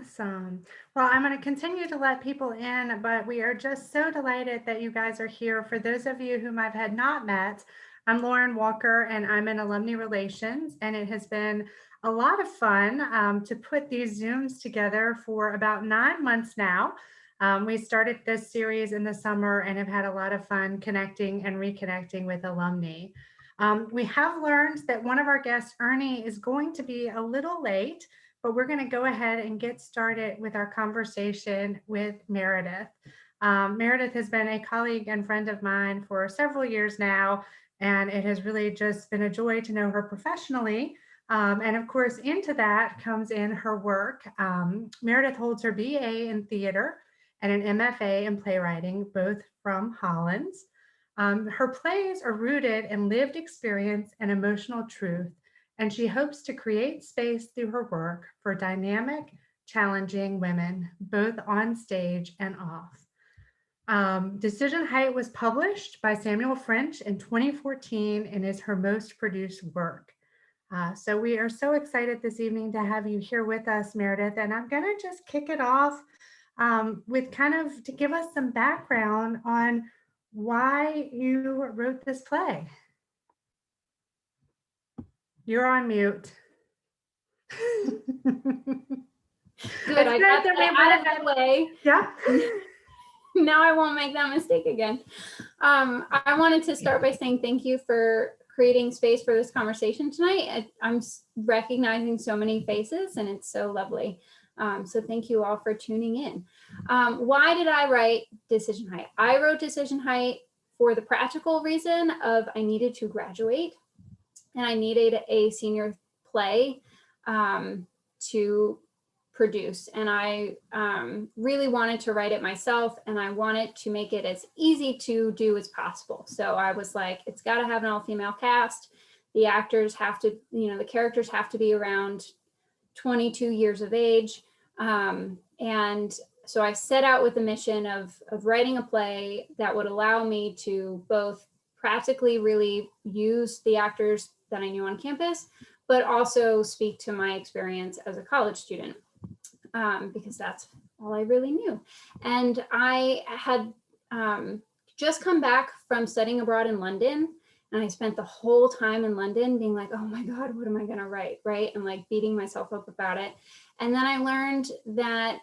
Awesome. Well, I'm going to continue to let people in, but we are just so delighted that you guys are here. For those of you whom I've had not met, I'm Lauren Walker and I'm in Alumni Relations, and it has been a lot of fun to put these Zooms together for about 9 months now. We started this series in the summer and have had a lot of fun connecting and reconnecting with alumni. We have learned that one of our guests, Ernie, is going to be a little late, but we're going to go ahead and get started with our conversation with Meredith. Meredith has been a colleague and friend of mine for several years now, and it has really just been a joy to know her professionally. And of course, into that comes in her work. Meredith holds her BA in theater and an M.F.A. in playwriting, both from Holland. Her plays are rooted in lived experience and emotional truth, and she hopes to create space through her work for dynamic, challenging women, both on stage and off. Decision Height was published by Samuel French in 2014 and is her most produced work. So we are so excited this evening to have you here with us, Meredith, and I'm going to just kick it off with kind of to give us some background on why you wrote this play. You're on mute. Good, I got that out of the way. Yeah. Now I won't make that mistake again. I wanted to start by saying thank you for creating space for this conversation tonight. I'm recognizing so many faces and it's so lovely. So thank you all for tuning in. Why did I write Decision Height? I wrote Decision Height for the practical reason of I needed to graduate and I needed a senior play to produce. And I really wanted to write it myself and I wanted to make it as easy to do as possible. So I was like, it's got to have an all-female cast. The actors have to, the characters have to be around 22 years of age. And so I set out with the mission of writing a play that would allow me to both practically really use the actors that I knew on campus, but also speak to my experience as a college student, because that's all I really knew. And I had just come back from studying abroad in London, and I spent the whole time in London being like, oh my God, what am I gonna write, right? And like beating myself up about it. And then I learned that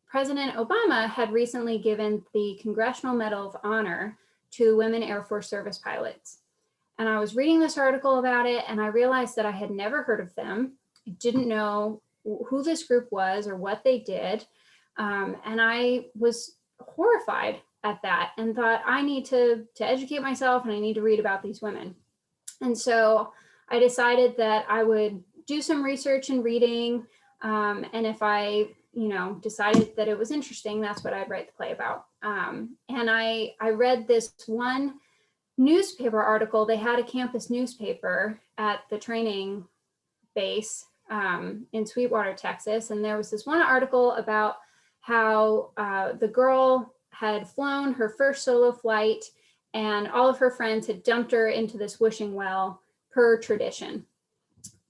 President Obama had recently given the Congressional Medal of Honor to women Air Force service pilots. And I was reading this article about it and I realized that I had never heard of them. I didn't know who this group was or what they did. And I was horrified at that and thought I need to educate myself and I need to read about these women. And so I decided that I would do some research and reading. And if I, decided that it was interesting, that's what I'd write the play about. And I read this one newspaper article. They had a campus newspaper at the training base in Sweetwater, Texas. And there was this one article about how the girl had flown her first solo flight and all of her friends had dumped her into this wishing well per tradition.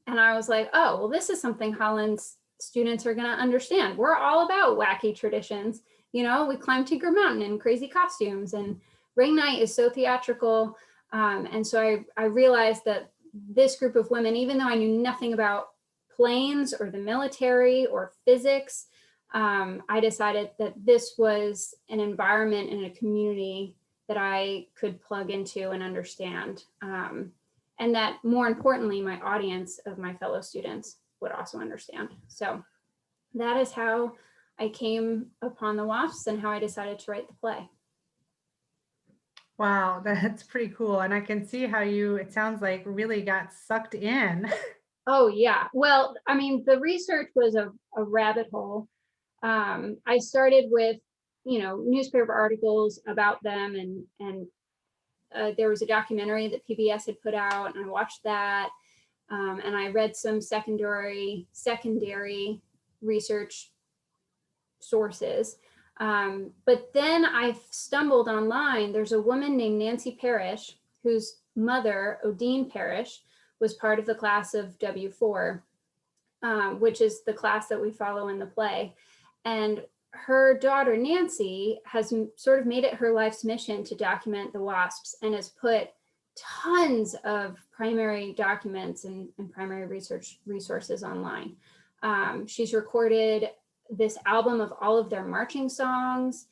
And I was like, oh, well, this is something Holland's students are going to understand. We're all about wacky traditions. We climb Tinker Mountain in crazy costumes and Ring Night is so theatrical. And so I realized that this group of women, even though I knew nothing about planes or the military or physics, I decided that this was an environment and a community that I could plug into and understand. And that more importantly, my audience of my fellow students would also understand. So that is how I came upon the WAFs and how I decided to write the play. Wow, that's pretty cool. And I can see how it sounds like really got sucked in. Oh yeah. Well, I mean, the research was a rabbit hole. I started with, newspaper articles about them and there was a documentary that PBS had put out and I watched that. And I read some secondary research sources. But then I stumbled online. There's a woman named Nancy Parrish, whose mother, Odine Parrish, was part of the class of W4. which is the class that we follow in the play. And her daughter, Nancy, has sort of made it her life's mission to document the WASPs and has put tons of primary documents and primary research resources online. She's recorded this album of all of their marching songs.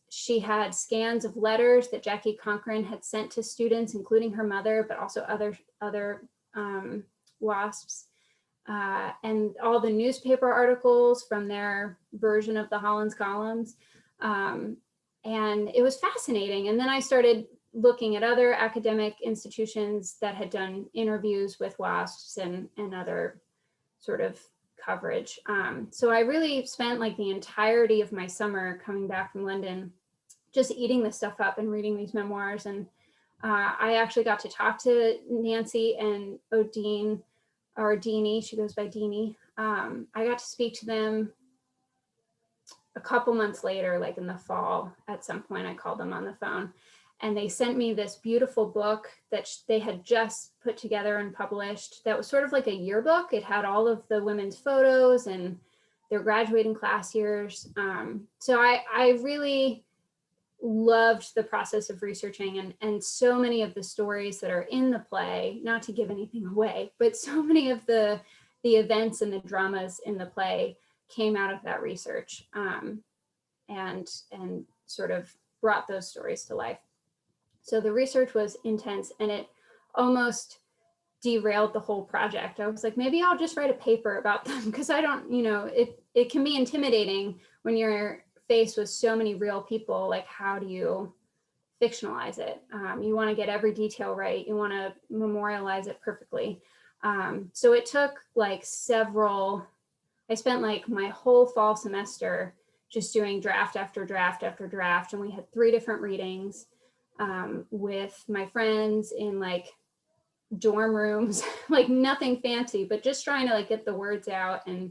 She had scans of letters that Jackie Cochran had sent to students, including her mother, but also other WASPs. And all the newspaper articles from their version of the Hollins columns. And it was fascinating. And then I started looking at other academic institutions that had done interviews with WASPs and other sort of coverage. So I really spent like the entirety of my summer coming back from London, just eating this stuff up and reading these memoirs. And I actually got to talk to Nancy and Odine, or Deanie, she goes by Deanie. I got to speak to them a couple months later, like in the fall. At some point I called them on the phone and they sent me this beautiful book that they had just put together and published that was sort of like a yearbook. It had all of the women's photos and their graduating class years. So I really loved the process of researching, and so many of the stories that are in the play, not to give anything away, but so many of the events and the dramas in the play came out of that research, and sort of brought those stories to life. So the research was intense and it almost derailed the whole project. I was like, maybe I'll just write a paper about them, because I don't, it can be intimidating when you're faced with so many real people. Like, how do you fictionalize it? You want to get every detail right. You want to memorialize it perfectly. So it took like I spent like my whole fall semester just doing draft after draft after draft. And we had 3 different readings with my friends in like dorm rooms, like nothing fancy, but just trying to like get the words out and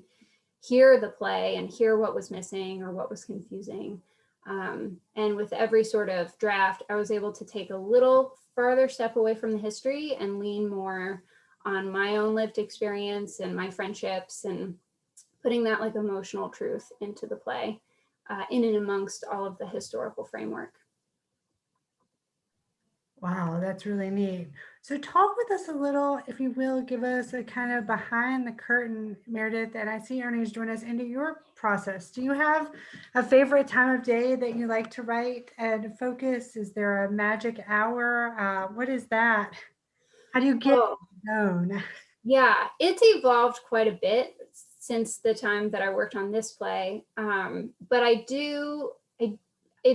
hear the play and hear what was missing or what was confusing. And with every sort of draft, I was able to take a little further step away from the history and lean more on my own lived experience and my friendships, and putting that like emotional truth into the play, in and amongst all of the historical framework. Wow, that's really neat. So talk with us a little, if you will, give us a kind of behind the curtain, Meredith, and I see Ernie's joined us, into your process. Do you have a favorite time of day that you like to write and focus? Is there a magic hour? What is that? How do you get known? Yeah, it's evolved quite a bit since the time that I worked on this play. But it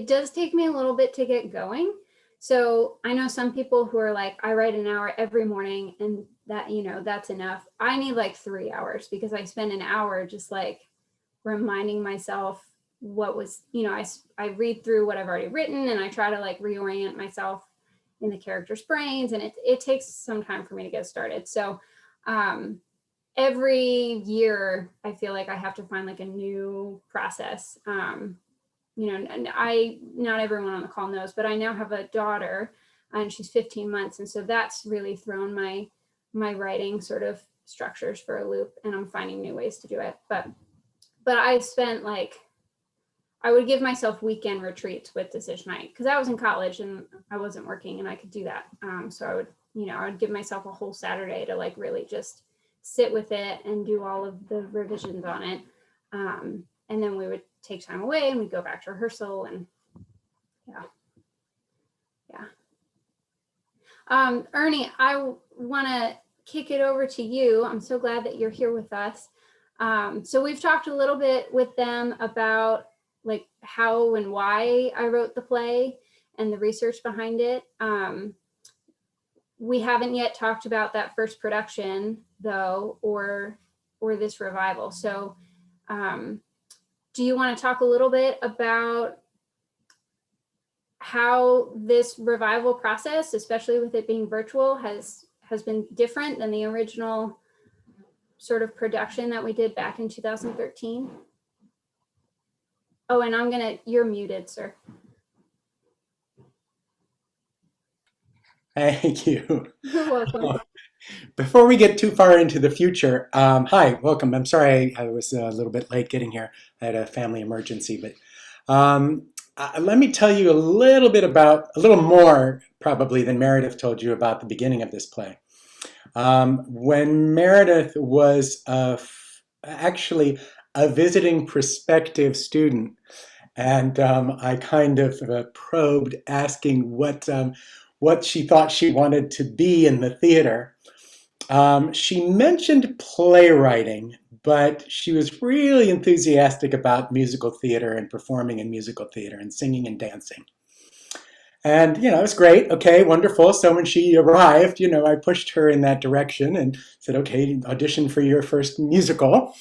does take me a little bit to get going. So I know some people who are like, I write an hour every morning and that, that's enough. I need like 3 hours, because I spend an hour just like reminding myself what was, I read through what I've already written and I try to like reorient myself in the characters' brains, and it takes some time for me to get started. So every year I feel like I have to find like a new process. And not everyone on the call knows, but I now have a daughter and she's 15 months. And so that's really thrown my writing sort of structures for a loop, and I'm finding new ways to do it. But I spent like, I would give myself weekend retreats with Decision Night, because I was in college and I wasn't working and I could do that. So I would give myself a whole Saturday to like really just sit with it and do all of the revisions on it. And then we would take time away and we'd go back to rehearsal, and yeah. Ernie, I want to kick it over to you. I'm so glad that you're here with us. So we've talked a little bit with them about like how and why I wrote the play and the research behind it. We haven't yet talked about that first production though, or this revival. So do you want to talk a little bit about how this revival process, especially with it being virtual, has been different than the original sort of production that we did back in 2013? Oh, and you're muted, sir. Thank you. You're welcome. Before we get too far into the future, hi, welcome. I'm sorry I was a little bit late getting here. I had a family emergency, but let me tell you a little more probably than Meredith told you about the beginning of this play. When Meredith was actually a visiting prospective student, and I kind of probed asking what she thought she wanted to be in the theater. She mentioned playwriting, but she was really enthusiastic about musical theater and performing in musical theater and singing and dancing. And, it was great. Okay, wonderful. So when she arrived, I pushed her in that direction and said, okay, audition for your first musical.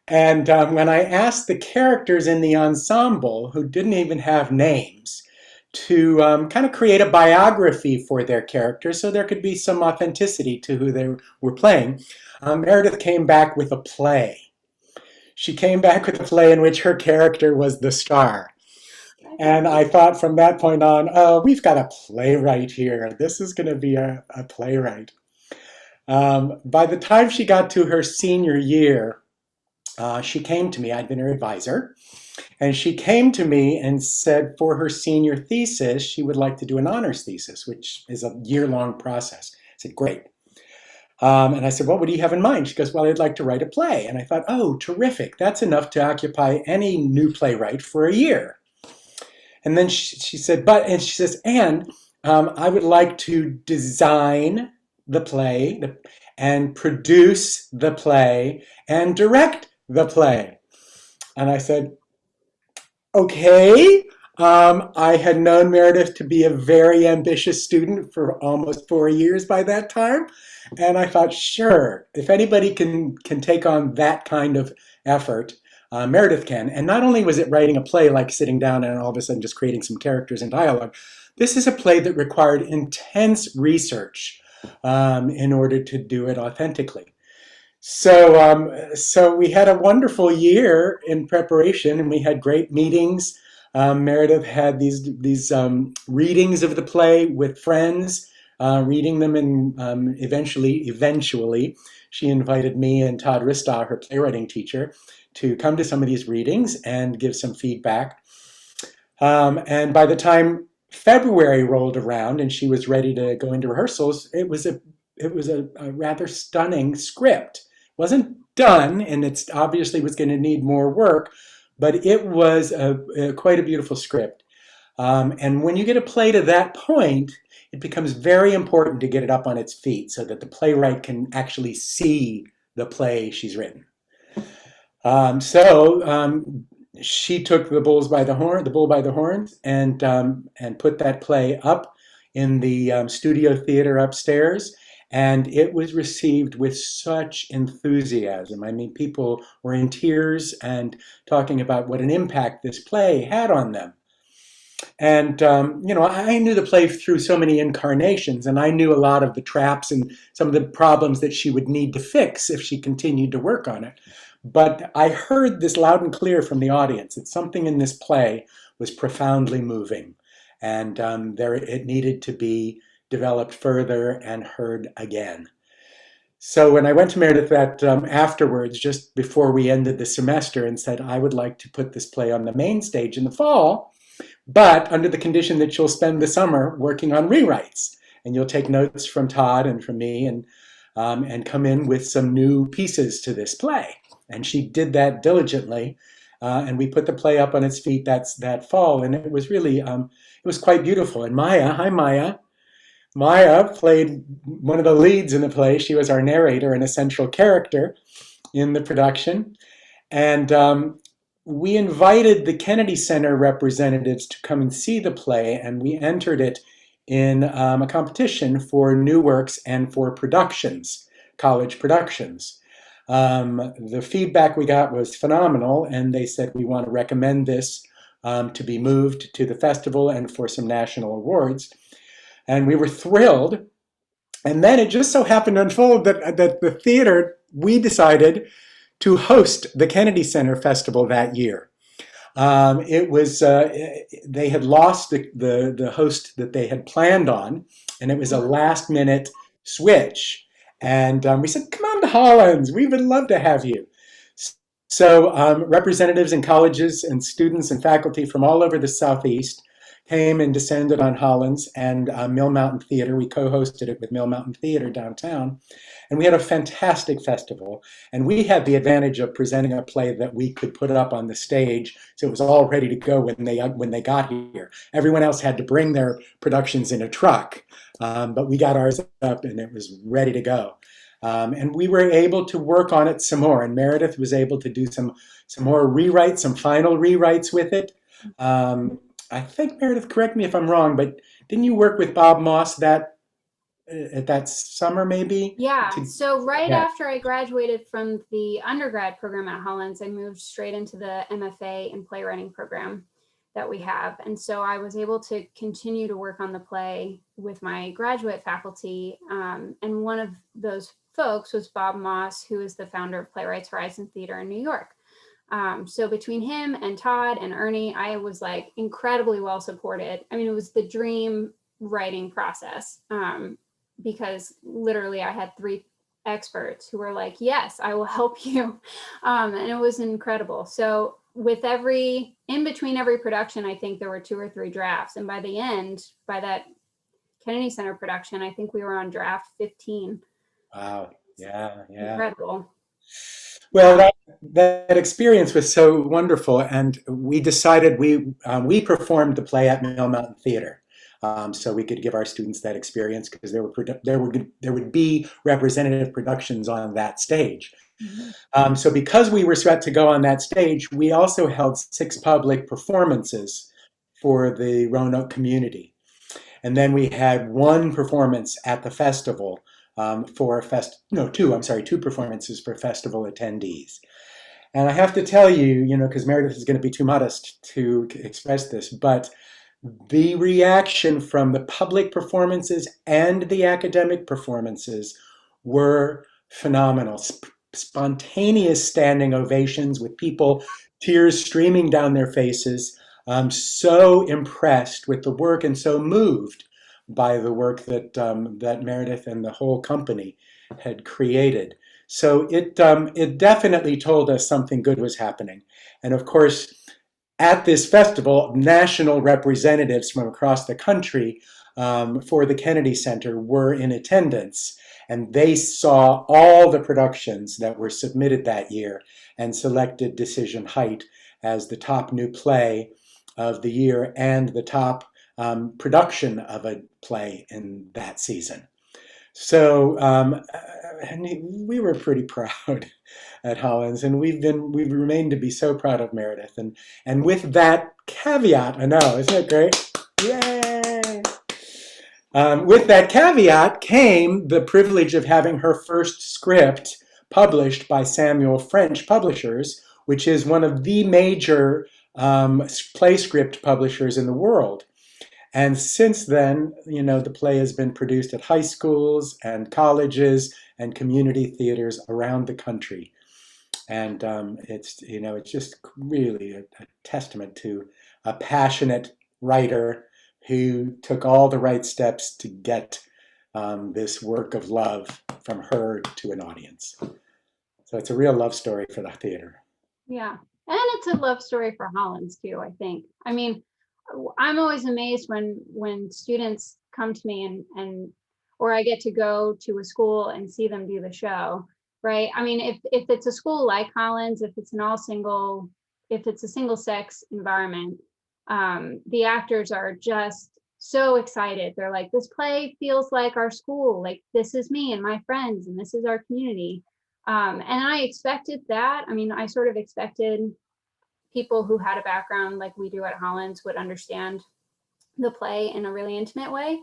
And when I asked the characters in the ensemble, who didn't even have names, to kind of create a biography for their characters so there could be some authenticity to who they were playing, Meredith came back with a play. She came back with a play in which her character was the star. And I thought from that point on, oh, we've got a playwright here. This is going to be a playwright. By the time she got to her senior year, she came to me. I'd been her advisor. And she came to me and said for her senior thesis, she would like to do an honors thesis, which is a year-long process. I said, great. And I said, well, what do you have in mind? She goes, well, I'd like to write a play. And I thought, oh, terrific. That's enough to occupy any new playwright for a year. And then she said, and she says, I would like to design the play and produce the play and direct the play. And I said, okay. I had known Meredith to be a very ambitious student for almost 4 years by that time. And I thought, sure, if anybody can take on that kind of effort, Meredith can. And not only was it writing a play like sitting down and all of a sudden just creating some characters and dialogue, this is a play that required intense research in order to do it authentically. So we had a wonderful year in preparation, and we had great meetings. Meredith had these readings of the play with friends, reading them, and eventually, she invited me and Todd Ristow, her playwriting teacher, to come to some of these readings and give some feedback. And by the time February rolled around and she was ready to go into rehearsals, it was a rather stunning script. It wasn't done, and it obviously was going to need more work, but it was quite a beautiful script. And when you get a play to that point, it becomes very important to get it up on its feet so that the playwright can actually see the play she's written. She took the bull by the horns, and put that play up in the studio theater upstairs. And it was received with such enthusiasm. I mean, people were in tears and talking about what an impact this play had on them. And, I knew the play through so many incarnations, and I knew a lot of the traps and some of the problems that she would need to fix if she continued to work on it. But I heard this loud and clear from the audience that something in this play was profoundly moving, and it needed to be developed further and heard again. So when I went to Meredith afterwards, just before we ended the semester, and said, I would like to put this play on the main stage in the fall, but under the condition that you'll spend the summer working on rewrites, and you'll take notes from Todd and from me, and come in with some new pieces to this play. And she did that diligently, and we put the play up on its feet that fall, and it was really, it was quite beautiful. And Maya played one of the leads in the play. She was our narrator and a central character in the production. And we invited the Kennedy Center representatives to come and see the play, and we entered it in a competition for new works and for productions, college productions. The feedback we got was phenomenal, and they said, we want to recommend this to be moved to the festival and for some national awards. And we were thrilled. And then it just so happened to unfold that the theater, we decided to host the Kennedy Center Festival that year. They had lost the host that they had planned on, and it was a last minute switch. And we said, come on to Hollins, we would love to have you. So representatives and colleges and students and faculty from all over the Southeast came and descended on Hollins and Mill Mountain Theater. We co-hosted it with Mill Mountain Theater downtown. And we had a fantastic festival. And we had the advantage of presenting a play that we could put up on the stage. So it was all ready to go when they got here. Everyone else had to bring their productions in a truck. But we got ours up and it was ready to go. And we were able to work on it some more. And Meredith was able to do some more rewrites, some final rewrites with it. I think, Meredith, correct me if I'm wrong, but didn't you work with Bob Moss that summer maybe? Yeah. So right Yeah. after I graduated from the undergrad program at Hollins, I moved straight into the M.F.A. in playwriting program that we have. And so I was able to continue to work on the play with my graduate faculty. And one of those folks was Bob Moss, who is the founder of Playwrights Horizon Theater in New York. So between him and Todd and Ernie, I was like incredibly well supported. I mean, it was the dream writing process, because literally I had 3 experts who were like, yes, I will help you. And it was incredible. So in between every production, I think there were 2 or 3 drafts. And by the end, by that Kennedy Center production, I think we were on draft 15. Wow. Yeah. Incredible. Well, that experience was so wonderful, and we decided we performed the play at Mill Mountain Theater, so we could give our students that experience because there would be representative productions on that stage. Mm-hmm. So because we were set to go on that stage, we also held 6 public performances for the Roanoke community. And then we had 1 performance at the festival two performances for festival attendees. And I have to tell you, because Meredith is going to be too modest to express this, but the reaction from the public performances and the academic performances were phenomenal. Spontaneous standing ovations with people, tears streaming down their faces. So impressed with the work and so moved by the work that Meredith and the whole company had created. So it definitely told us something good was happening. And of course, at this festival, national representatives from across the country for the Kennedy Center were in attendance. And they saw all the productions that were submitted that year and selected Decision Height as the top new play of the year and the top production of a play in that season. So we were pretty proud at Hollins, and we've remained to be so proud of Meredith. And with that caveat, I know, isn't it great? Yay! With that caveat came the privilege of having her first script published by Samuel French Publishers, which is one of the major play script publishers in the world. And since then, the play has been produced at high schools and colleges and community theaters around the country. And it's just really a testament to a passionate writer who took all the right steps to get this work of love from her to an audience. So it's a real love story for the theater. Yeah. And it's a love story for Hollins too, I think. I mean, I'm always amazed when students come to me or I get to go to a school and see them do the show, right? I mean, if it's a school like Hollins, if it's a single sex environment, the actors are just so excited. They're like, this play feels like our school, like this is me and my friends and this is our community. And I expected that. I mean, I sort of expected people who had a background like we do at Hollins would understand the play in a really intimate way.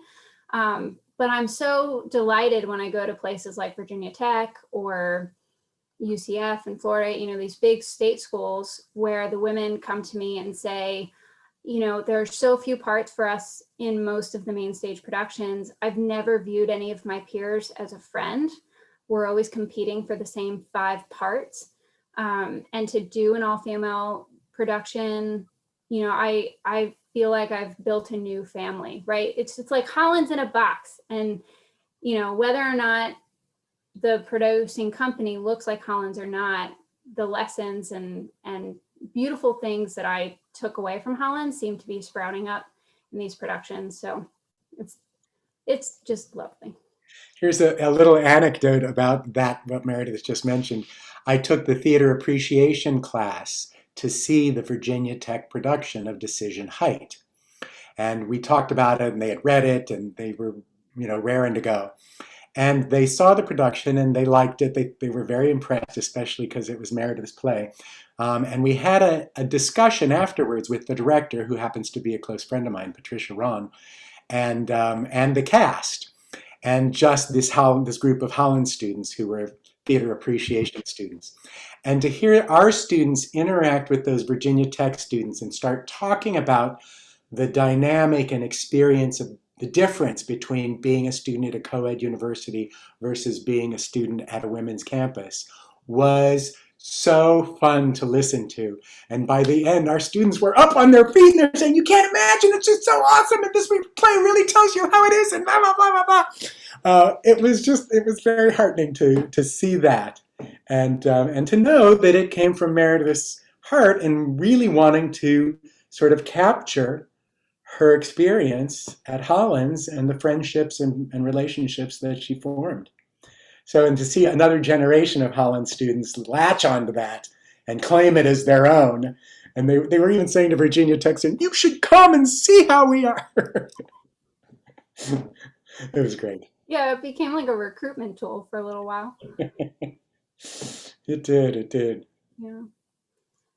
But I'm so delighted when I go to places like Virginia Tech or UCF in Florida, these big state schools where the women come to me and say, there are so few parts for us in most of the main stage productions. I've never viewed any of my peers as a friend. We're always competing for the same 5 parts. And to do an all-female production, I feel like I've built a new family, right? It's like Hollins in a box. And, whether or not the producing company looks like Holland's or not, the lessons and beautiful things that I took away from Holland seem to be sprouting up in these productions. So it's just lovely. Here's a little anecdote about that, what Meredith just mentioned. I took the theater appreciation class to see the Virginia Tech production of Decision Height. And we talked about it, and they had read it, and they were, raring to go. And they saw the production, and they liked it. They were very impressed, especially because it was Meredith's play. And we had a discussion afterwards with the director, who happens to be a close friend of mine, Patricia Ron, and the cast. And just this group of Holland students who were theater appreciation students. And to hear our students interact with those Virginia Tech students and start talking about the dynamic and experience of the difference between being a student at a co-ed university versus being a student at a women's campus was so fun to listen to. And by the end, our students were up on their feet and they're saying, "You can't imagine, it's just so awesome, and this play really tells you how it is," and blah, blah, blah, blah, blah. It was very heartening to see that and to know that it came from Meredith's heart and really wanting to sort of capture her experience at Holland's and the friendships and relationships that she formed. So, and to see another generation of Holland students latch onto that and claim it as their own. And they were even saying to Virginia Tech, "You should come and see how we are." It was great. Yeah, it became like a recruitment tool for a little while. It did. Yeah.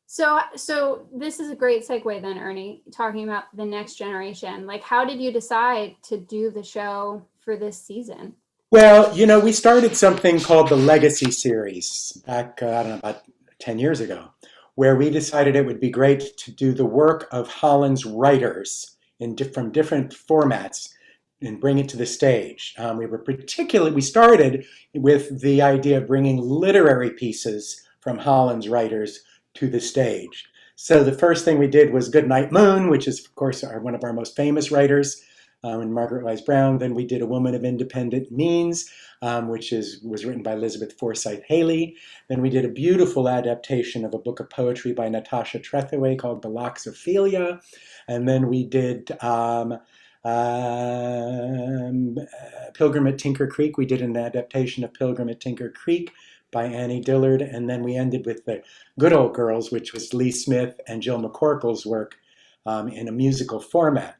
So this is a great segue then, Ernie, talking about the next generation. Like, how did you decide to do the show for this season? Well, we started something called the Legacy Series back, I don't know, about 10 years ago, where we decided it would be great to do the work of Holland's writers from different formats and bring it to the stage. We started with the idea of bringing literary pieces from Holland's writers to the stage. So the first thing we did was Goodnight Moon, which is, of course, one of our most famous writers, and Margaret Wise Brown. Then we did A Woman of Independent Means, which was written by Elizabeth Forsyth Haley. Then we did a beautiful adaptation of a book of poetry by Natasha Trethewey called The Locks of Ophelia. And then we did Pilgrim at Tinker Creek. We did an adaptation of Pilgrim at Tinker Creek by Annie Dillard. And then we ended with The Good Old Girls, which was Lee Smith and Jill McCorkle's work in a musical format.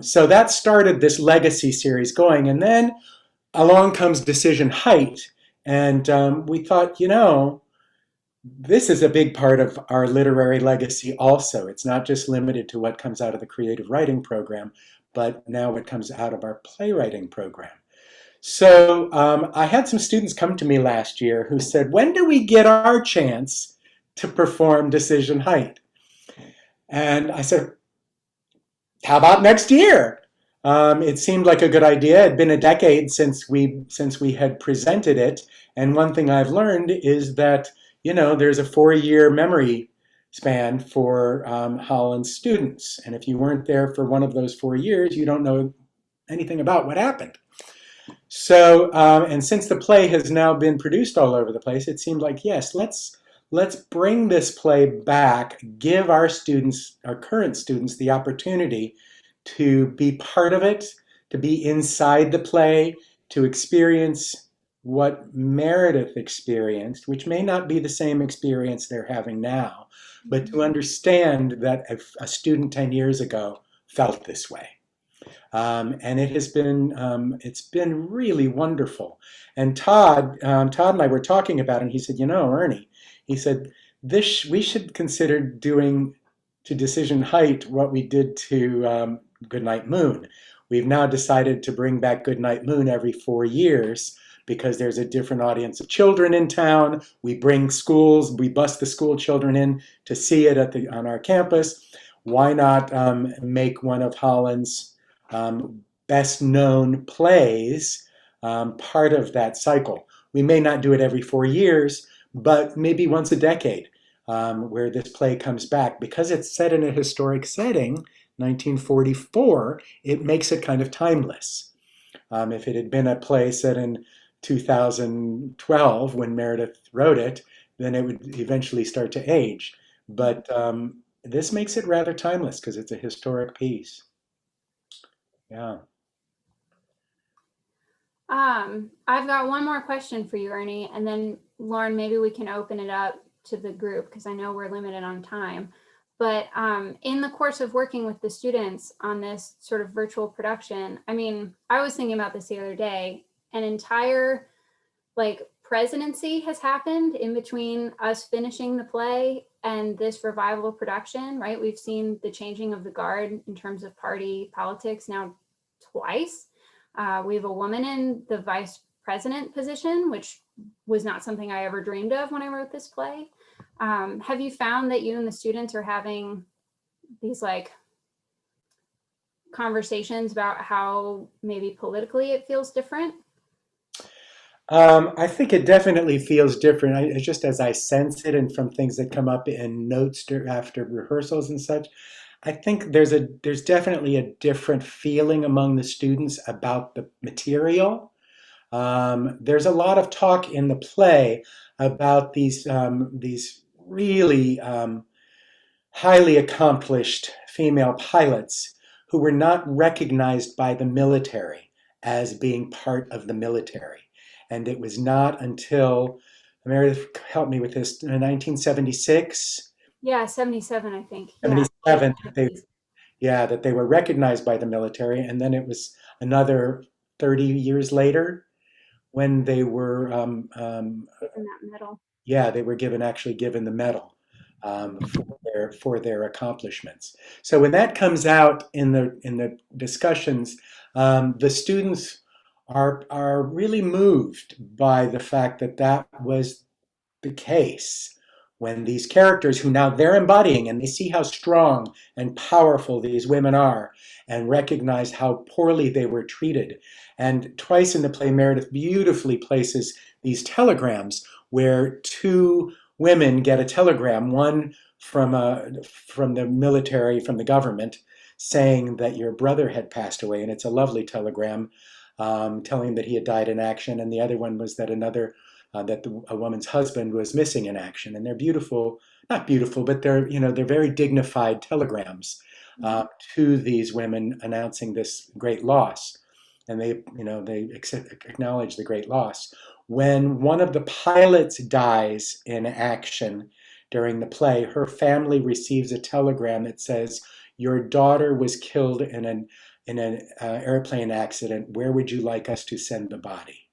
So that started this Legacy series going. And then along comes Decision Height. And we thought, this is a big part of our literary legacy also. It's not just limited to what comes out of the creative writing program, but now what comes out of our playwriting program. So I had some students come to me last year who said, "When do we get our chance to perform Decision Height?" And I said, "How about next year?" It seemed like a good idea. It had been a decade since we had presented it. And one thing I've learned is that, there's a 4-year memory span for Holland students. And if you weren't there for one of those 4 years, you don't know anything about what happened. So, and since the play has now been produced all over the place, it seemed like, yes, let's bring this play back, give our students, our current students, the opportunity to be part of it, to be inside the play, to experience what Meredith experienced, which may not be the same experience they're having now, but to understand that a student 10 years ago felt this way. And it's been really wonderful. And Todd and I were talking about it, and he said, Ernie, he said, we should consider doing to Decision Height what we did to Goodnight Moon. We've now decided to bring back Goodnight Moon every 4 years because there's a different audience of children in town. We bust the school children in to see it on our campus. Why not make one of Holland's best known plays part of that cycle? We may not do it every 4 years, but maybe once a decade, where this play comes back. Because it's set in a historic setting, 1944, it makes it kind of timeless. If it had been a play set in 2012 when Meredith wrote it, then it would eventually start to age. But this makes it rather timeless because it's a historic piece. Yeah. I've got one more question for you, Ernie, and then Lauren, maybe we can open it up to the group because I know we're limited on time. But in the course of working with the students on this sort of virtual production, I mean, I was thinking about this the other day. An entire presidency has happened in between us finishing the play and this revival production, right? We've seen the changing of the guard in terms of party politics now twice. We have a woman in the vice president position, which was not something I ever dreamed of when I wrote this play. Have you found that you and the students are having these conversations about how maybe politically it feels different? I think it definitely feels different. It's just as I sense it, and from things that come up in notes after rehearsals and such. I think there's definitely a different feeling among the students about the material. There's a lot of talk in the play about these really highly accomplished female pilots who were not recognized by the military as being part of the military. And it was not until, Meredith helped me with this, in 1976. Yeah, 77, I think. 77, Yeah. that they were recognized by the military. And then it was another 30 years later when they were, Given that medal. yeah, they were actually given the medal for their accomplishments. So when that comes out in the discussions, the students are really moved by the fact that that was the case when these characters who now they're embodying, and they see how strong and powerful these women are and recognize how poorly they were treated. And twice in the play, Meredith beautifully places these telegrams where two women get a telegram, one from the military, from the government, saying that your brother had passed away, and it's a lovely telegram telling that he had died in action, and the other one was that a woman's husband was missing in action. And they're beautiful, not beautiful, but they're very dignified telegrams to these women announcing this great loss, and they acknowledge the great loss. When one of the pilots dies in action during the play, her family receives a telegram that says, "Your daughter was killed in an airplane accident. Where would you like us to send the body?"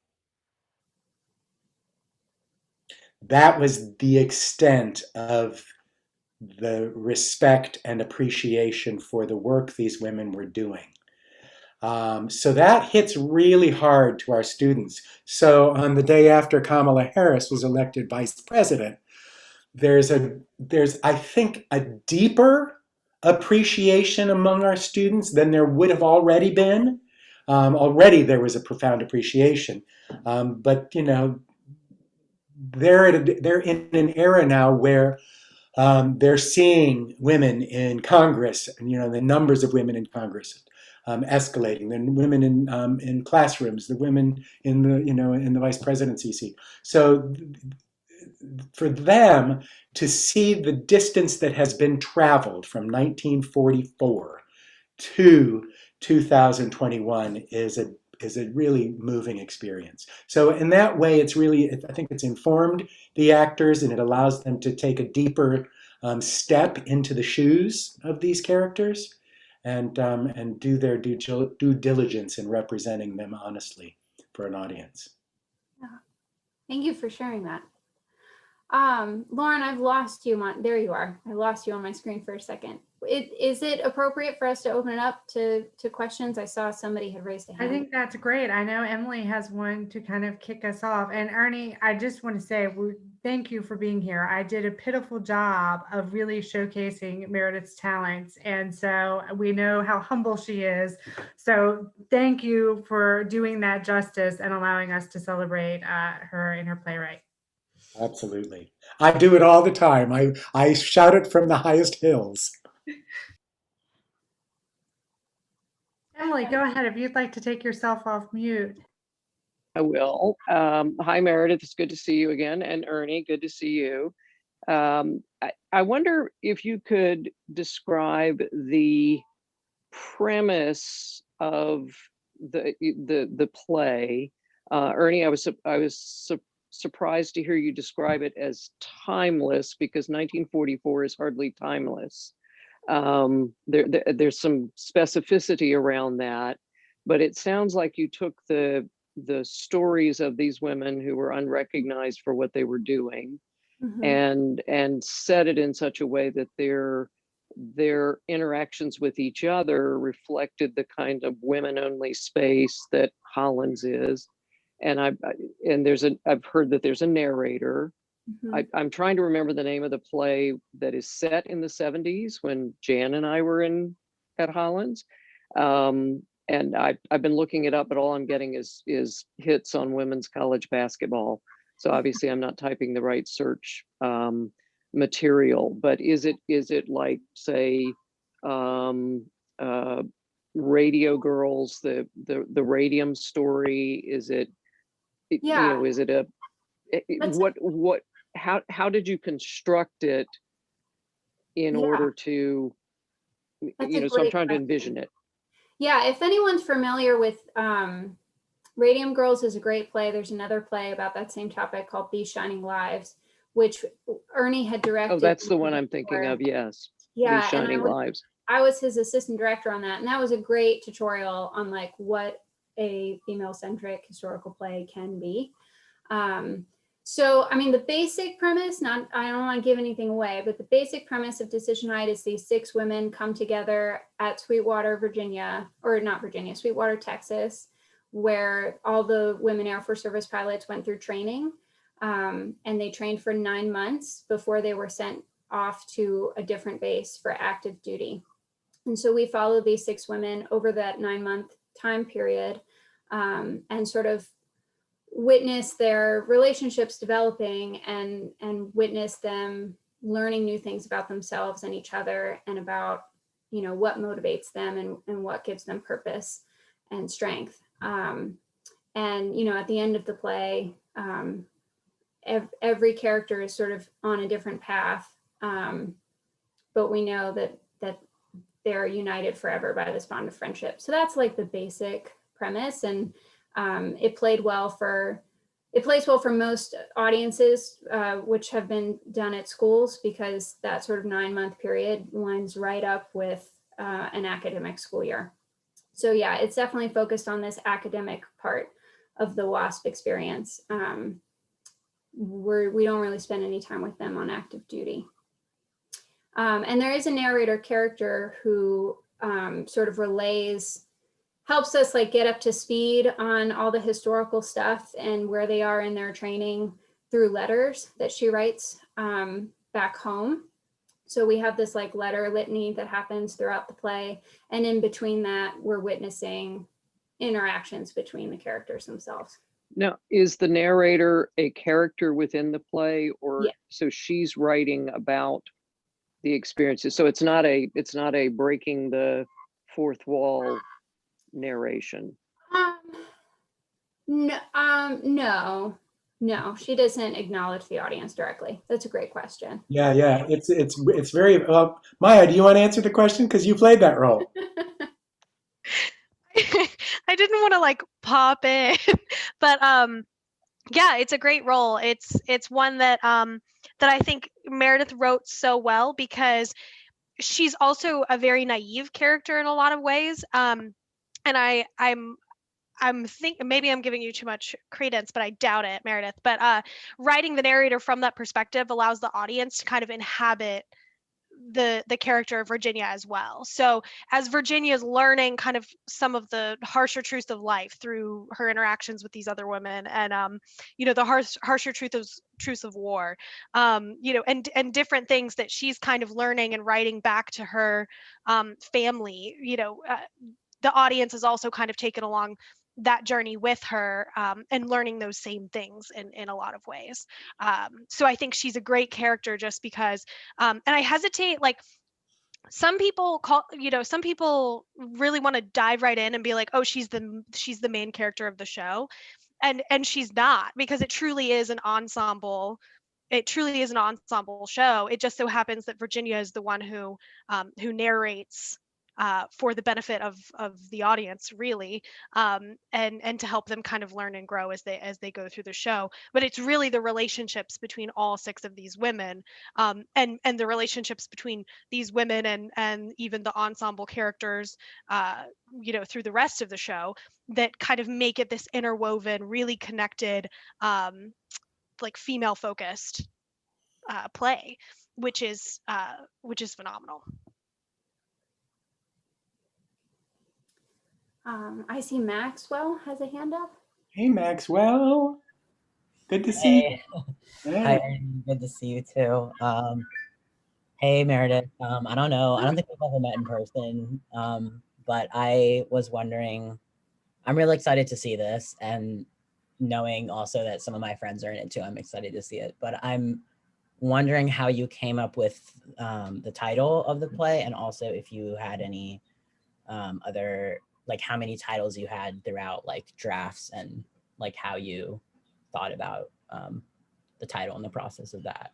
That was the extent of the respect and appreciation for the work these women were doing. So that hits really hard to our students. So on the day after Kamala Harris was elected vice president, there's I think a deeper appreciation among our students than there would have already been. Already there was a profound appreciation, but they're in an era now where they're seeing women in Congress, and the numbers of women in Congress escalating. The women in classrooms, the women in the vice presidency seat. So for them to see the distance that has been traveled from 1944 to 2021 is a really moving experience. So in that way, I think it's informed the actors, and it allows them to take a deeper step into the shoes of these characters, and do their due diligence in representing them honestly for an audience. Yeah. Thank you for sharing that. Lauren, I've lost you there you are. I lost you on my screen for a second. Is it appropriate for us to open it up to questions? I saw somebody had raised a hand. I think that's great. I know Emily has one to kind of kick us off. And Ernie, I just want to say thank you for being here. I did a pitiful job of really showcasing Meredith's talents. And so we know how humble she is. So thank you for doing that justice and allowing us to celebrate her in her playwright. Absolutely. I do it all the time. I shout it from the highest hills. Emily, go ahead if you'd like to take yourself off mute. I will. Hi, Meredith. It's good to see you again. And Ernie, good to see you. I wonder if you could describe the premise of the play. Ernie, I was surprised to hear you describe it as timeless, because 1944 is hardly timeless. There's some specificity around that, but it sounds like you took the stories of these women who were unrecognized for what they were doing, and set it in such a way that their interactions with each other reflected the kind of women only space that Holland's is. And I've heard that there's a narrator. I'm trying to remember the name of the play that is set in the 70s when Jan and I were at Holland's. And I've been looking it up, but all I'm getting is hits on women's college basketball. So obviously I'm not typing the right search material, but is it like, say, Radio Girls, the Radium story? Is it, Yeah. is it how did you construct it in order to, That's a so I'm great trying to question. envision it. Yeah, if anyone's familiar with Radium Girls is a great play. There's another play about that same topic called These Shining Lives, which Ernie had directed. Oh, that's the one I'm thinking of. Yes. Yeah, These Shining Lives. I was his assistant director on that, and that was a great tutorial on like what a female-centric historical play can be. So, I mean, the basic premise, I don't want to give anything away, but the basic premise of Decision Night is these 6 women come together at Sweetwater, Sweetwater, Texas, where all the women Air Force Service pilots went through training. And they trained for 9 months before they were sent off to a different base for active duty. And so we followed these 6 women over that 9-month time period, and sort of witness their relationships developing and witness them learning new things about themselves and each other, and about, what motivates them and what gives them purpose and strength. And, at the end of the play, every character is sort of on a different path. But we know that they're united forever by this bond of friendship. So that's like the basic premise. And it plays well for most audiences, which have been done at schools, because that sort of 9-month period lines right up with an academic school year. So yeah, it's definitely focused on this academic part of the WASP experience. We don't really spend any time with them on active duty. And there is a narrator character who sort of helps us like get up to speed on all the historical stuff and where they are in their training through letters that she writes back home. So we have this like letter litany that happens throughout the play. And in between that, we're witnessing interactions between the characters themselves. Now, is the narrator a character within the play, or so she's writing about the experiences? So it's not a breaking the fourth wall narration. No, she doesn't acknowledge the audience directly. That's a great question. Yeah. It's very Maya, do you want to answer the question? Because you played that role. I didn't want to like pop in, but yeah, it's a great role. It's one that I think Meredith wrote so well, because she's also a very naive character in a lot of ways. And I'm thinking maybe I'm giving you too much credence, but I doubt it, Meredith. But writing the narrator from that perspective allows the audience to kind of inhabit the character of Virginia as well. So as Virginia is learning kind of some of the harsher truths of life through her interactions with these other women, and the harsher truths of war, and different things that she's kind of learning and writing back to her family, the audience is also kind of taken along that journey with her, and learning those same things in a lot of ways. So I think she's a great character just because, and I hesitate, like some people really want to dive right in and be like, oh, she's the main character of the show. and she's not, because it truly is an ensemble. It truly is an ensemble show. It just so happens that Virginia is the one who narrates for the benefit of the audience, really, and to help them kind of learn and grow as they go through the show. But it's really the relationships between all 6 of these women, and the relationships between these women and even the ensemble characters, through the rest of the show, that kind of make it this interwoven, really connected, like female focused play, which is phenomenal. I see Maxwell has a hand up. Hey, Maxwell. Good to see Hey, you. hi, Yeah. Ernie. Good to see you too. Hey, Meredith. I don't know. I don't think we've ever met in person, but I was wondering, I'm really excited to see this, and knowing also that some of my friends are in it too, I'm excited to see it. But I'm wondering how you came up with the title of the play, and also if you had any other, like how many titles you had throughout like drafts, and like how you thought about the title and the process of that.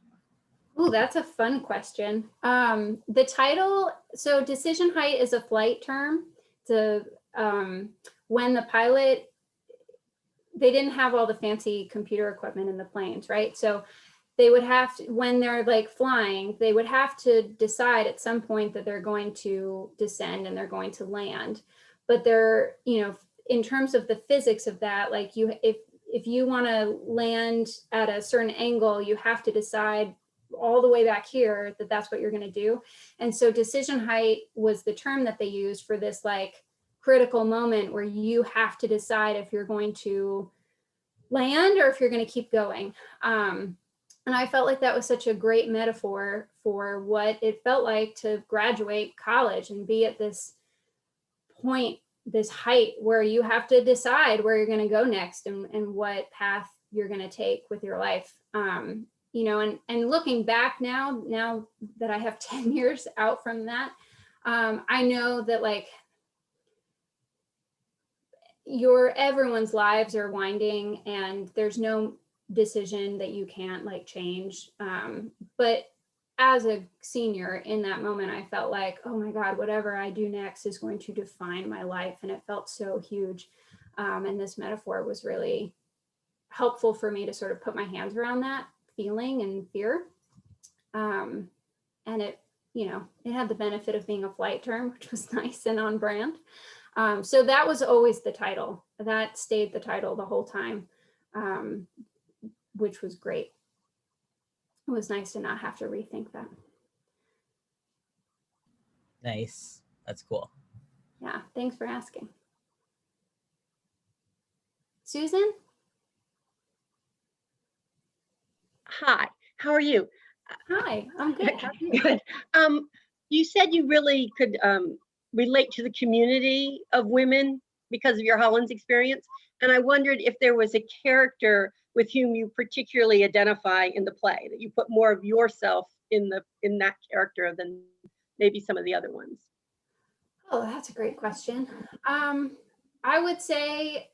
Oh, that's a fun question. The title, so decision height is a flight term. To when the pilot, they didn't have all the fancy computer equipment in the planes, right? So they would have to, when they're like flying, they would have to decide at some point that they're going to descend and they're going to land. But they're, in terms of the physics of that, like if you want to land at a certain angle, you have to decide all the way back here that that's what you're going to do. And so decision height was the term that they used for this like critical moment where you have to decide if you're going to land or if you're going to keep going. And I felt like that was such a great metaphor for what it felt like to graduate college and be at this point, this height where you have to decide where you're going to go next, and what path you're going to take with your life. And looking back now that I have 10 years out from that, I know that like everyone's lives are winding and there's no decision that you can't like change. But as a senior in that moment, I felt like, oh my God, whatever I do next is going to define my life. And it felt so huge. And this metaphor was really helpful for me to sort of put my hands around that feeling and fear. And it, it had the benefit of being a flight term, which was nice and on brand. So that was always the title. That stayed the title the whole time, which was great. It was nice to not have to rethink that. Nice. That's cool. Yeah, thanks for asking. Susan? Hi, how are you? Hi, I'm good. How are you? Good. You said you really could relate to the community of women because of your Hollands experience. And I wondered if there was a character with whom you particularly identify in the play, that you put more of yourself in that character than maybe some of the other ones. Oh, that's a great question. I would say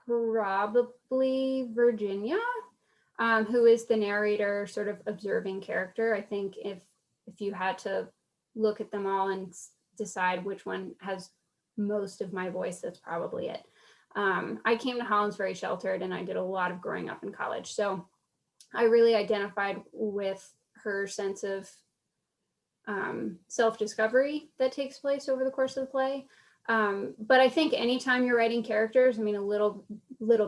probably Virginia, who is the narrator, sort of observing character. I think if you had to look at them all and decide which one has most of my voice, that's probably it. I came to Hollands very sheltered and I did a lot of growing up in college. So I really identified with her sense of self-discovery that takes place over the course of the play. But I think anytime you're writing characters, I mean, a little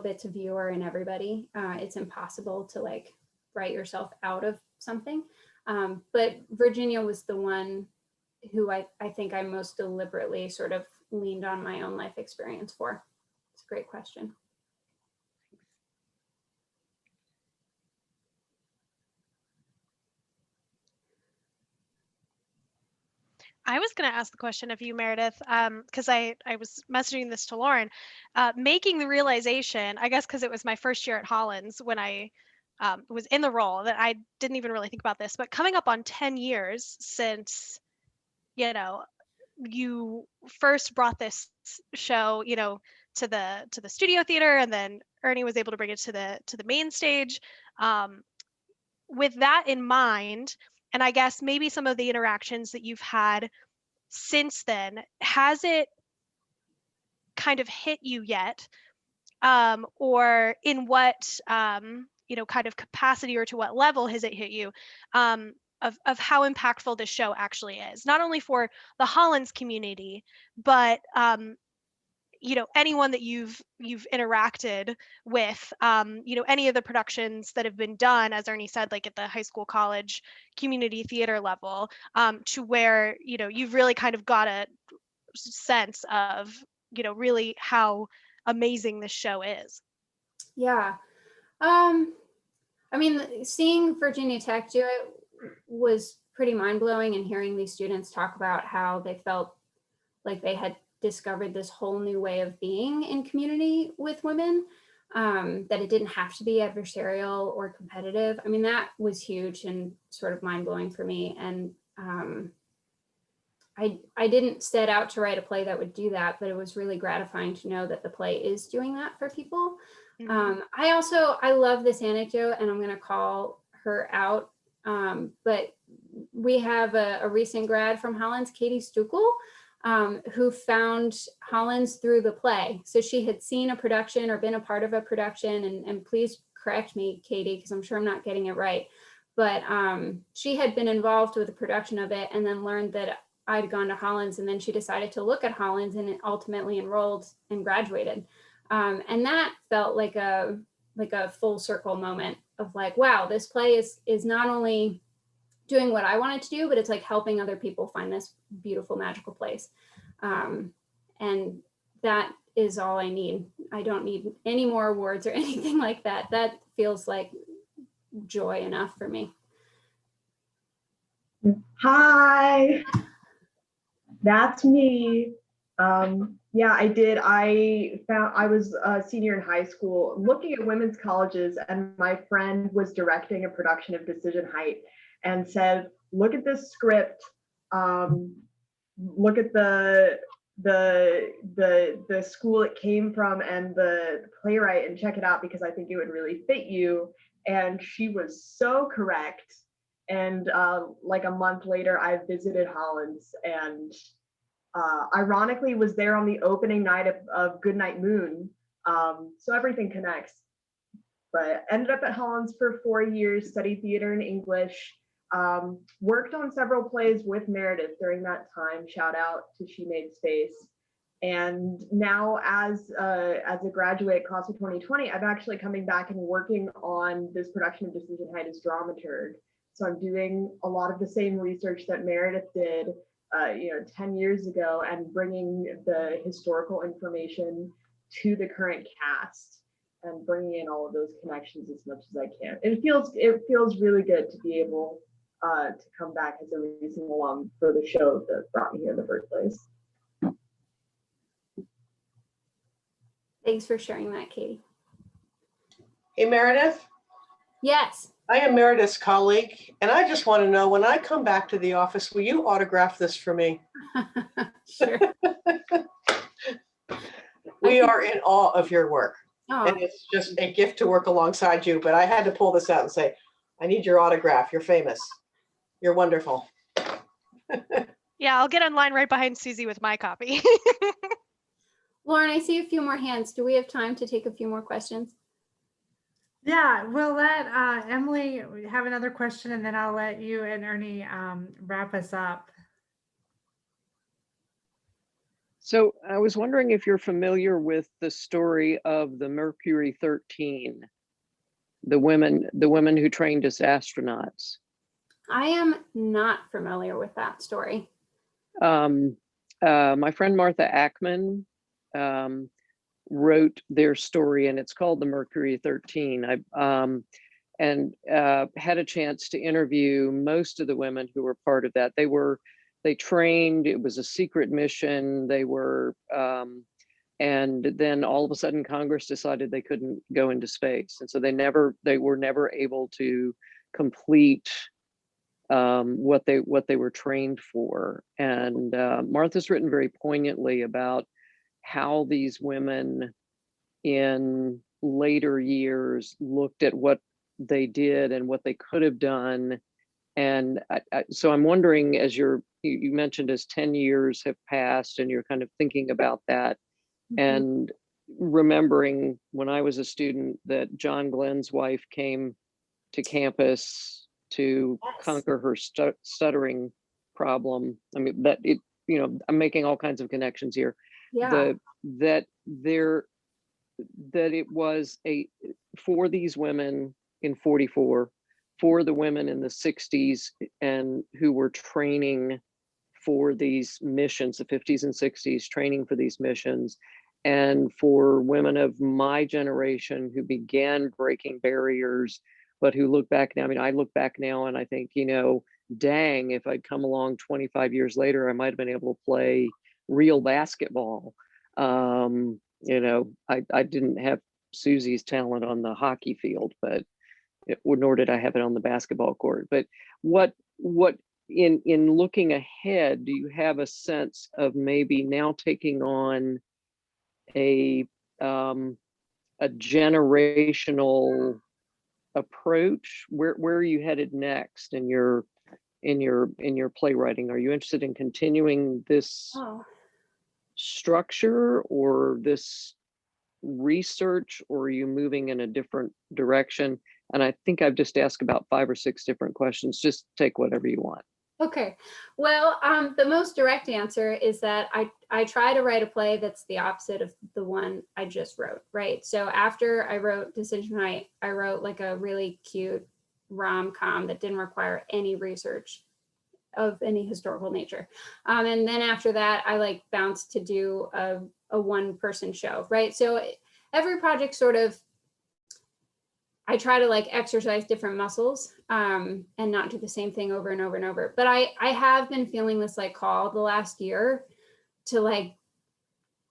bits of you are in everybody. It's impossible to like write yourself out of something. But Virginia was the one who I think I most deliberately sort of leaned on my own life experience for. It's a great question. I was going to ask the question of you, Meredith, because I was messaging this to Lauren, making the realization, I guess because it was my first year at Hollands when I was in the role, that I didn't even really think about this, but coming up on 10 years since, you first brought this show, to the studio theater, and then Ernie was able to bring it to the main stage. With that in mind, and I guess maybe some of the interactions that you've had since then, has it kind of hit you yet? Or in what kind of capacity or to what level has it hit you, of how impactful this show actually is, not only for the Hollins community, but anyone that you've interacted with, any of the productions that have been done, as Ernie said, like at the high school, college, community theater level, to where you've really kind of got a sense of really how amazing this show is. Yeah. I mean, seeing Virginia Tech do it was pretty mind-blowing, and hearing these students talk about how they felt like they had discovered this whole new way of being in community with women, that it didn't have to be adversarial or competitive. I mean, that was huge and sort of mind-blowing for me. And I didn't set out to write a play that would do that, but it was really gratifying to know that the play is doing that for people. Mhm. I love this anecdote, and I'm going to call her out. But we have a recent grad from Hollins, Katie Stuckel, who found Hollins through the play. So she had seen a production or been a part of a production, and please correct me, Katie, because I'm sure I'm not getting it right. But she had been involved with the production of it, and then learned that I'd gone to Hollins, and then she decided to look at Hollins and ultimately enrolled and graduated. And that felt like a full circle moment of like, wow, this play is not only doing what I wanted to do, but it's like helping other people find this beautiful, magical place. And that is all I need. I don't need any more awards or anything like that. That feels like joy enough for me. Hi, that's me. Yeah, I did. I was a senior in high school looking at women's colleges, and my friend was directing a production of Decision Height and said, look at this script, look at the school it came from and the playwright, and check it out because I think it would really fit you. And she was so correct. And like a month later, I visited Hollins, and ironically was there on the opening night of Goodnight Moon. So everything connects. But ended up at Hollins for 4 years, studied theater and English, worked on several plays with Meredith during that time. Shout out to She Made Space. And now as a graduate class of 2020, I'm actually coming back and working on this production of Decision Height as dramaturg. So I'm doing a lot of the same research that Meredith did 10 years ago, and bringing the historical information to the current cast and bringing in all of those connections as much as I can. It feels really good to be able to come back as a recent alum for the show that brought me here in the first place. Thanks for sharing that, Katie. Hey, Meredith. Yes. I am Meredith's colleague, and I just want to know, when I come back to the office, will you autograph this for me? Sure. We are in awe of your work, Oh, and it's just a gift to work alongside you, but I had to pull this out and say, I need your autograph. You're famous. You're wonderful. Yeah, I'll get online right behind Susie with my copy. Lauren, I see a few more hands. Do we have time to take a few more questions? Yeah, we'll let Emily have another question, and then I'll let you and Ernie wrap us up. So I was wondering if you're familiar with the story of the Mercury 13, the women who trained as astronauts. I am not familiar with that story. My friend Martha Ackman wrote their story, and it's called the Mercury 13. I had a chance to interview most of the women who were part of that. They trained, it was a secret mission. They were, and then all of a sudden Congress decided they couldn't go into space. And so they were never able to complete what they were trained for. And Martha's written very poignantly about how these women in later years looked at what they did and what they could have done. And so I'm wondering, as you mentioned, as 10 years have passed and you're kind of thinking about that, and remembering when I was a student that John Glenn's wife came to campus to conquer her stuttering problem. I mean, that it, I'm making all kinds of connections here. Yeah. That it was for these women in 44, for the women in the 60s and who were training for these missions, the 50s and 60s, training for these missions, and for women of my generation who began breaking barriers, but who look back now. I mean, I look back now and I think, dang, if I'd come along 25 years later, I might have been able to play real basketball. I didn't have Susie's talent on the hockey field, but nor did I have it on the basketball court. But what in looking ahead, do you have a sense of maybe now taking on a generational approach? Where are you headed next in your playwriting? Are you interested in continuing this structure or this research, or are you moving in a different direction? And I think I've just asked about 5 or 6 different questions. Just take whatever you want. Okay. Well, the most direct answer is that I try to write a play that's the opposite of the one I just wrote, right? So after I wrote Decision Height, I wrote like a really cute rom-com that didn't require any research of any historical nature. And then after that, I like bounced to do a one-person show, right? So every project sort of, I try to like exercise different muscles and not do the same thing over and over and over. But I have been feeling this like call the last year to like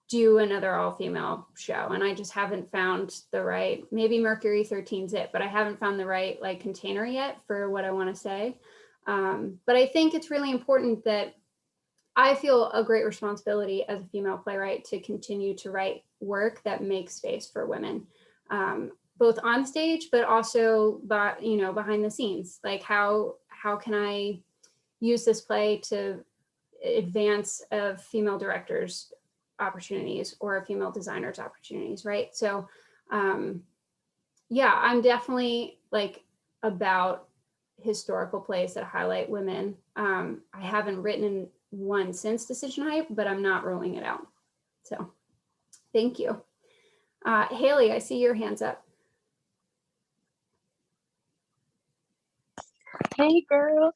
do another all-female show. And I just haven't found the right, maybe Mercury 13's it, but I haven't found the right like container yet for what I want to say. But I think it's really important that I feel a great responsibility as a female playwright to continue to write work that makes space for women, both on stage, but also behind the scenes. Like how can I use this play to advance a female director's opportunities or a female designer's opportunities, right? So yeah, I'm definitely like about historical plays that highlight women. I haven't written one since Decision Height, but I'm not ruling it out. So thank you. Haley, I see your hands up. Hey girl.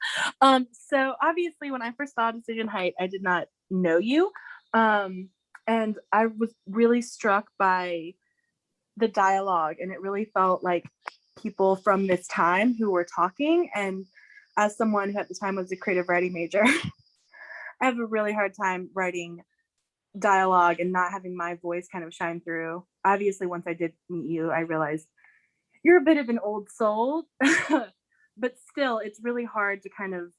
So obviously when I first saw Decision Height, I did not know you. And I was really struck by the dialogue, and it really felt like people from this time who were talking. And as someone who at the time was a creative writing major, I have a really hard time writing dialogue and not having my voice kind of shine through. Obviously, once I did meet you, I realized you're a bit of an old soul, but still, it's really hard to kind of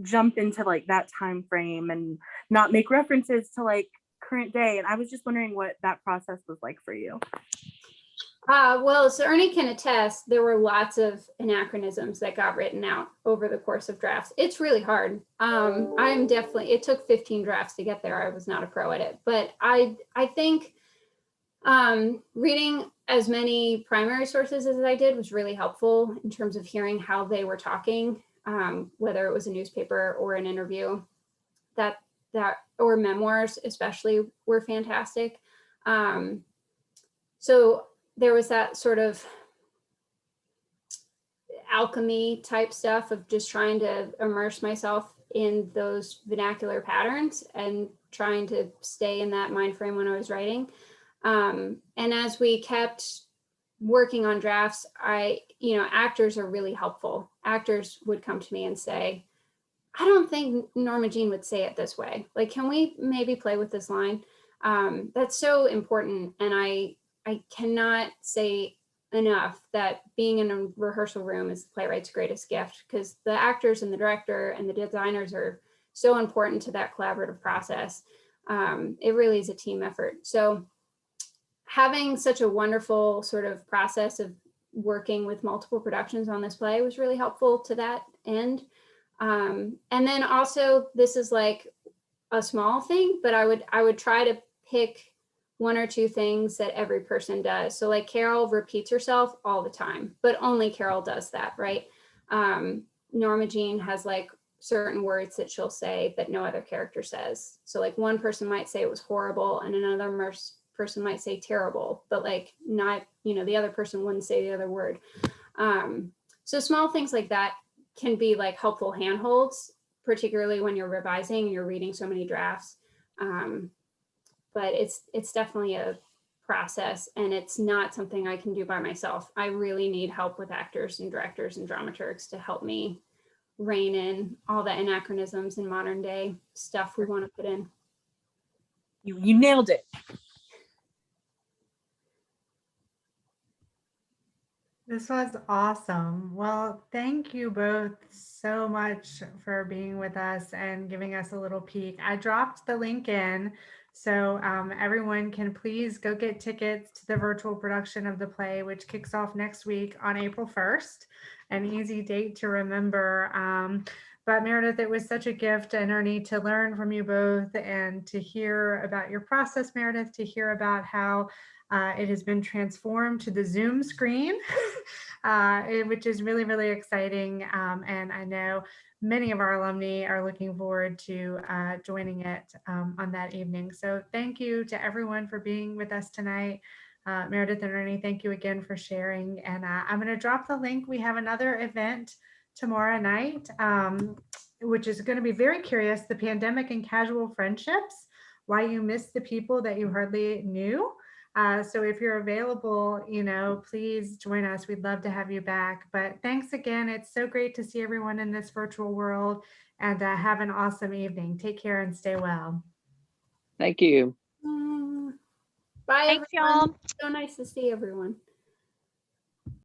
jump into like that time frame and not make references to like current day. And I was just wondering what that process was like for you. Well, so Ernie can attest, there were lots of anachronisms that got written out over the course of drafts. It's really hard. It took 15 drafts to get there. I was not a pro at it, but I think reading as many primary sources as I did was really helpful in terms of hearing how they were talking, whether it was a newspaper or an interview, or memoirs especially were fantastic. So there was that sort of alchemy type stuff of just trying to immerse myself in those vernacular patterns and trying to stay in that mind frame when I was writing. And as we kept working on drafts, actors are really helpful. Actors would come to me and say, I don't think Norma Jean would say it this way. Like, can we maybe play with this line? That's so important. And I cannot say enough that being in a rehearsal room is the playwright's greatest gift, because the actors and the director and the designers are so important to that collaborative process. It really is a team effort. So having such a wonderful sort of process of working with multiple productions on this play was really helpful to that end. And then also, this is like a small thing, but I would try to pick one or two things that every person does. So like Carol repeats herself all the time, but only Carol does that, right? Norma Jean has like certain words that she'll say that no other character says. So like one person might say it was horrible and another person might say terrible, but like not, the other person wouldn't say the other word. So small things like that can be like helpful handholds, particularly when you're revising and you're reading so many drafts. But it's definitely a process, and it's not something I can do by myself. I really need help with actors and directors and dramaturgs to help me rein in all the anachronisms and modern day stuff we want to put in. You nailed it. This was awesome. Well, thank you both so much for being with us and giving us a little peek. I dropped the link in, so everyone can please go get tickets to the virtual production of the play, which kicks off next week on April 1st, an easy date to remember. But Meredith, it was such a gift, and Ernie, to learn from you both and to hear about your process, Meredith, to hear about how it has been transformed to the Zoom screen, which is really, really exciting. And I know many of our alumni are looking forward to joining it on that evening. So thank you to everyone for being with us tonight. Meredith and Ernie, thank you again for sharing. And I'm going to drop the link. We have another event tomorrow night, which is going to be very curious, the pandemic and casual friendships, why you miss the people that you hardly knew. So if you're available, please join us. We'd love to have you back. But thanks again. It's so great to see everyone in this virtual world, and have an awesome evening. Take care and stay well. Thank you. Bye, Thanks, everyone. y'all. So nice to see everyone.